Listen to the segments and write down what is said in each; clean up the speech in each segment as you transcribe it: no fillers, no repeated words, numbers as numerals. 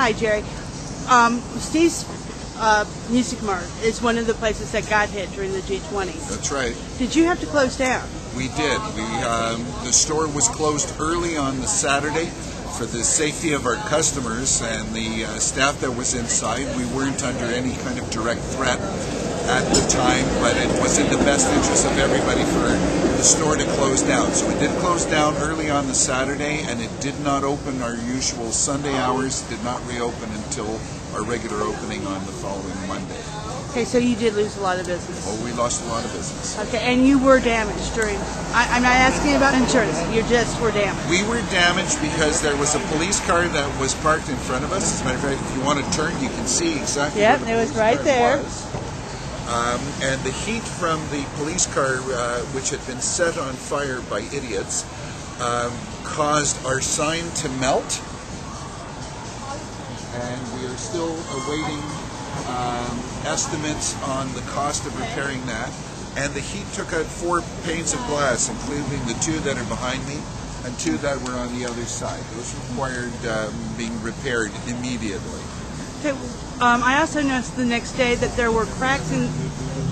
Hi, Jerry. Steve's Music Mart is one of the places that got hit during the G20. That's right. Did you have to close down? We did. The store was closed early on the Saturday for the safety of our customers and the staff that was inside. We weren't under any kind of direct threat at the time, but it was in the best interest of everybody for the store to close down. So it did close down early on the Saturday, and it did not open our usual Sunday hours, did not reopen until our regular opening on the following Monday. Okay, so you did lose a lot of business. Oh, we lost a lot of business. Okay, and you were damaged during... I'm not asking about insurance. You just were damaged. We were damaged because there was a police car that was parked in front of us. As a matter of fact, if you want to turn, you can see exactly where the it was police right car there. was. And the heat from the police car, which had been set on fire by idiots, caused our sign to melt. And we are still awaiting estimates on the cost of repairing that. And the heat took out 4 panes of glass, including the 2 that are behind me and 2 that were on the other side. Those required being repaired immediately. Okay, I also noticed the next day that there were cracks in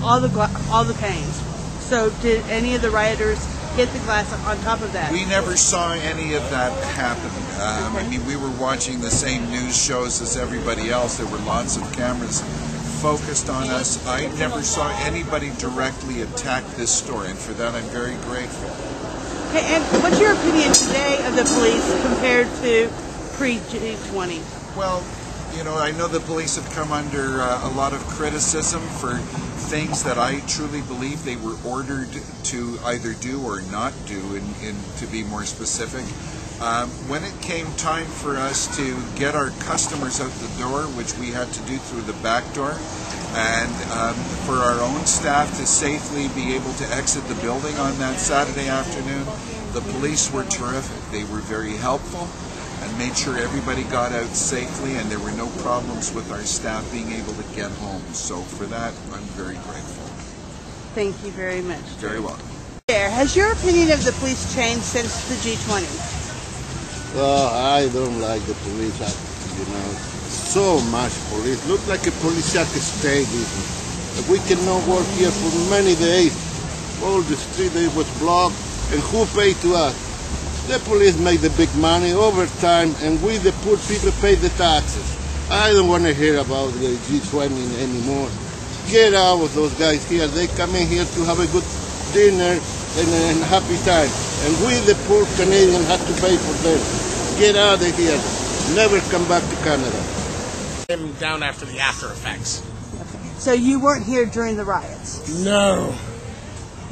all the panes. So did any of the rioters hit the glass on top of that? We never saw any of that happen. I mean, we were watching the same news shows as everybody else. There were lots of cameras focused on us. I never saw anybody directly attack this store, and for that I'm very grateful. Okay, and what's your opinion today of the police compared to pre-G20? Well, you know, I know the police have come under a lot of criticism for things that I truly believe they were ordered to either do or not do, to be more specific. When it came time for us to get our customers out the door, which we had to do through the back door, and for our own staff to safely be able to exit the building on that Saturday afternoon, the police were terrific. They were very helpful and made sure everybody got out safely, and there were no problems with our staff being able to get home. So for that, I'm very grateful. Thank you very much. Very welcome. Has your opinion of the police changed since the G20? Well, I don't like the police, you know. So much police. Look like a police state. We cannot work here for many days. All the street was blocked, and who paid to us? The police make the big money overtime, and we, the poor people, pay the taxes. I don't want to hear about the G20 anymore. Get out of those guys here. They come in here to have a good dinner and a happy time. And we, the poor Canadians, have to pay for them. Get out of here. Never come back to Canada. Came down after the after effects. Okay. So you weren't here during the riots? No.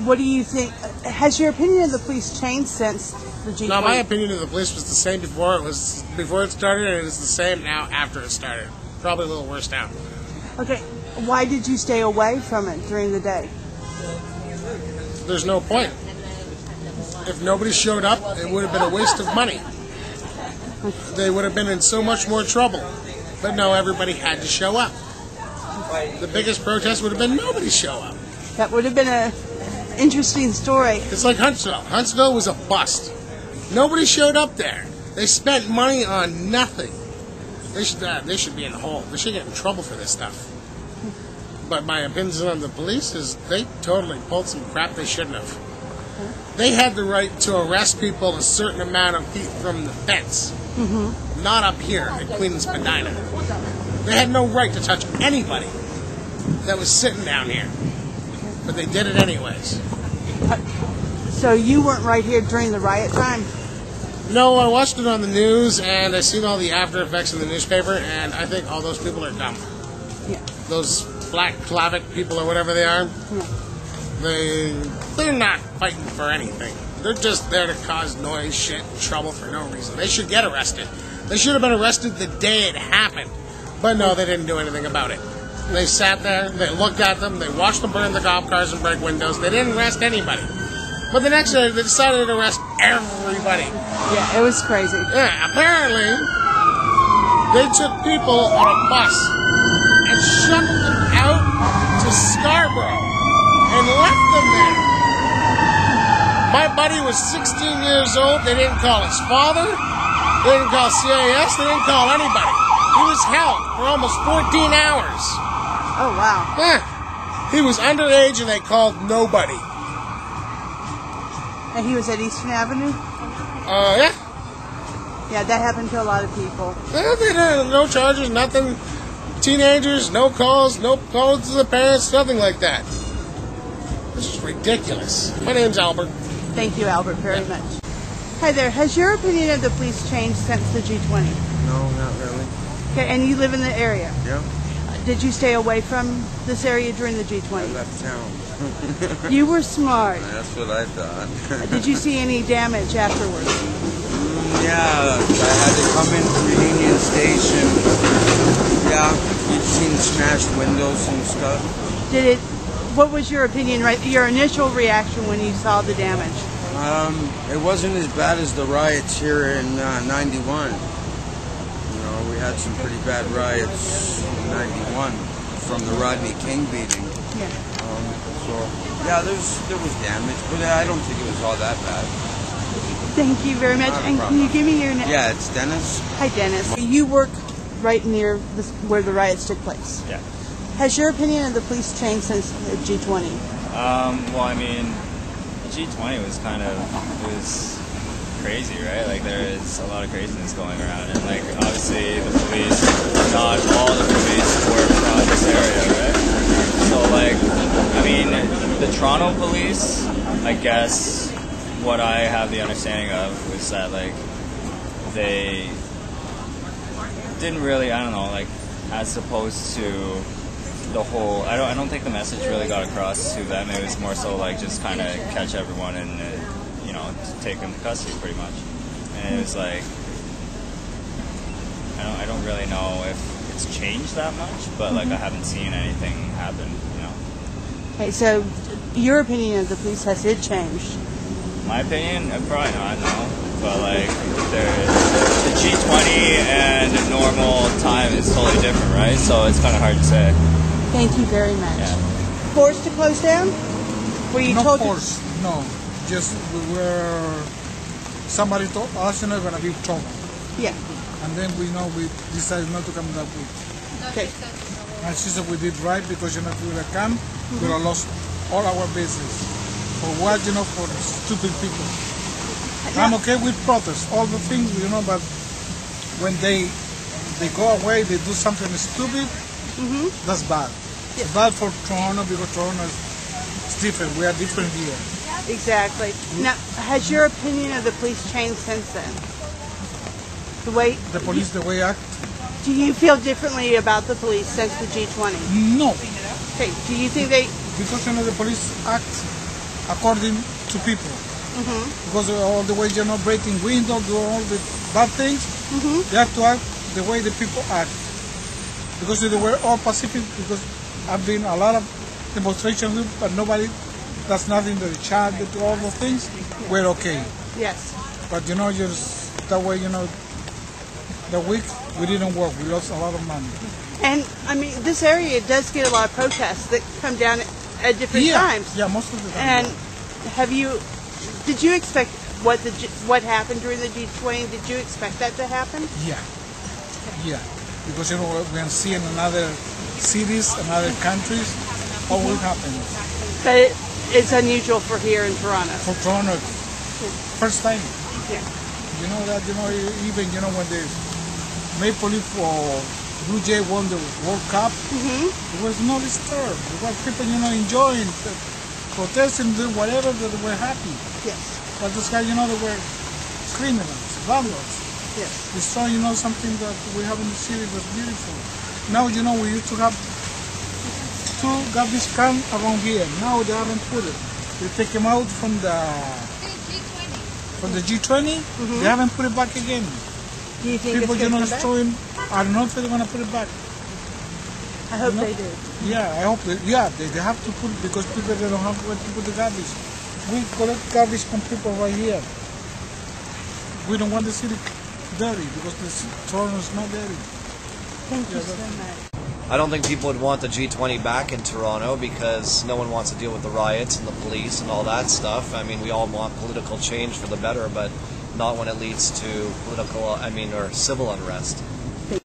What do you think? Has your opinion of the police changed since the G20? No, my opinion of the police was the same before it started, and it is the same now after it started. Probably a little worse now. Okay, why did you stay away from it during the day? There's no point. If nobody showed up, it would have been a waste of money. They would have been in so much more trouble. But no, everybody had to show up. The biggest protest would have been nobody show up. That would have been an interesting story. It's like Huntsville. Huntsville was a bust. Nobody showed up there. They spent money on nothing. They should be in the hole. They should get in trouble for this stuff. But my opinion on the police is they totally pulled some crap they shouldn't have. They had the right to arrest people a certain amount of feet from the fence. Not up here at Queen's Medina. They had no right to touch anybody that was sitting down here. But they did it anyways. So you weren't right here during the riot time? No, I watched it on the news, and I seen all the after effects in the newspaper, and I think all those people are dumb. Yeah. Those black Slavic people or whatever they are, they're not fighting for anything. They're just there to cause noise, shit, and trouble for no reason. They should get arrested. They should have been arrested the day it happened. But no, they didn't do anything about it. They sat there, they looked at them, they watched them burn the golf cars and break windows. They didn't arrest anybody. But the next day, they decided to arrest everybody. Yeah, it was crazy. Yeah, apparently, they took people on a bus and shuttled them out to Scarborough and left them there. My buddy was 16 years old. They didn't call his father. They didn't call CAS. They didn't call anybody. He was held for almost 14 hours. Oh, wow. Yeah. He was underage and they called nobody. And he was at Eastern Avenue? Yeah. Yeah, that happened to a lot of people. They didn't, no charges, nothing. Teenagers, no calls to the parents, nothing like that. This is ridiculous. My name's Albert. Thank you, Albert, very much. Hi there. Has your opinion of the police changed since the G20? No, not really. Okay, and you live in the area. Yep. Did you stay away from this area during the I G20? left town. You were smart. That's what I thought. Did you see any damage afterwards? Yeah, I had to come in from Union Station. Yeah, you'd seen smashed windows and stuff. What was your opinion, your initial reaction when you saw the damage? It wasn't as bad as the riots here in 91. We had some pretty bad riots in 91 from the Rodney King beating. Yeah. Yeah, there was damage, but I don't think it was all that bad. Thank you very much. Not a And problem. can you give me your name? Yeah, it's Dennis. Hi, Dennis. You work right near where the riots took place. Yeah. Has your opinion of the police changed since the G20? Well, I mean, the G20 was it was crazy, right? Like, there is a lot of craziness going around, and like, obviously the police, not all the police were from this area, right? So like, I mean, the Toronto police, I guess what I have the understanding of was that like, they didn't really, I don't know, like, as opposed to the whole, I don't think the message really got across to them. It was more so like just kind of catch everyone and take them to custody pretty much. And it was like, I don't really know if it's changed that much, but like I haven't seen anything happen. Okay, so your opinion of the police, has it changed? My opinion, probably not. No, but like the G20 and normal time is totally different, right? So it's kind of hard to say. Thank you very much. Yeah. Forced to close down? Were you No told force, no. Just somebody told us you're not going to be trouble. Yeah. And then we decided not to come that week. Okay. And she said we did right because if we would have come, we would have lost all our business. For what, for stupid people. I'm okay with protests, all the things, but when they go away, they do something stupid, that's bad. It's bad for Toronto because Toronto is different. We are different here. Exactly. Now, has your opinion of the police changed since then? The way The police, the way act? do you feel differently about the police since the G20? No. Okay. Do you think they? Because the police act according to people. Because all the way breaking windows, do all the bad things, they have to act the way the people act. Because they were all Pacific. Because I've been a lot of demonstrations, but nobody does nothing. They chat, they do all those things. We're okay. Yes. But just that way, the week we didn't work. We lost a lot of money. And I mean, this area does get a lot of protests that come down at different times. Yeah, most of the time. And did you expect what happened during the G20? Did you expect that to happen? Yeah. Because we see in other cities and other countries, what will happen. But it's unusual for here in Toronto. For Toronto, first time. Yeah. You know that, even when the Maple Leaf or Blue Jay won the World Cup, it was not disturbed. It was people, enjoying, protesting, doing whatever, they were happy. Yes. But this guy, they were criminals, vandals. Yes. Destroying, something that we have in the city was beautiful. Now, we used to have 2 garbage cans around here. Now they haven't put it. They take them out from the G20. They haven't put it back again. Do you think People, it's going to come back? destroying. I don't know if they're going to put it back. I hope they do. Yeah, I hope they have to put it because people they don't have where to put the garbage. We collect garbage from people right here. We don't want the city dirty because the Toronto is not dirty. Thank you so much. I don't think people would want the G20 back in Toronto because no one wants to deal with the riots and the police and all that stuff. I mean, we all want political change for the better, but not when it leads to or civil unrest.